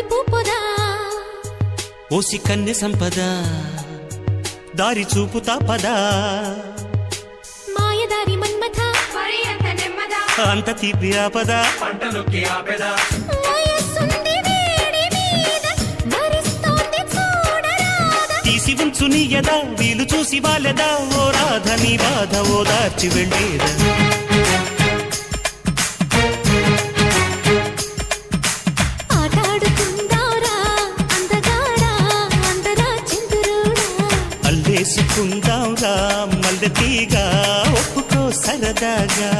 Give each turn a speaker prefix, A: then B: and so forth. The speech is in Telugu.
A: వైపు పొదా
B: ఓసి కన్నె సంపద దారి చూపుతా పదా
A: మాయదారి మన్మథ
B: అంత తీపి ఆపద
C: పంటలొక్కి ఆపెదా
A: వయస్సుంది వేడి మీద భరిస్తోంది చూడరాదా
B: తీసి ఉంచు నీ యదా వీలు చూసి వాలెదా ఓ రాధ నీ బాధ ఓదార్చి వెళ్ళేదా
A: ఆటాడుకుందారా అందగాడా అందరా చిందురుడా
B: అల్లేసుకుందాంరా మల్లె తీగా ఒప్పుకో సరదాగా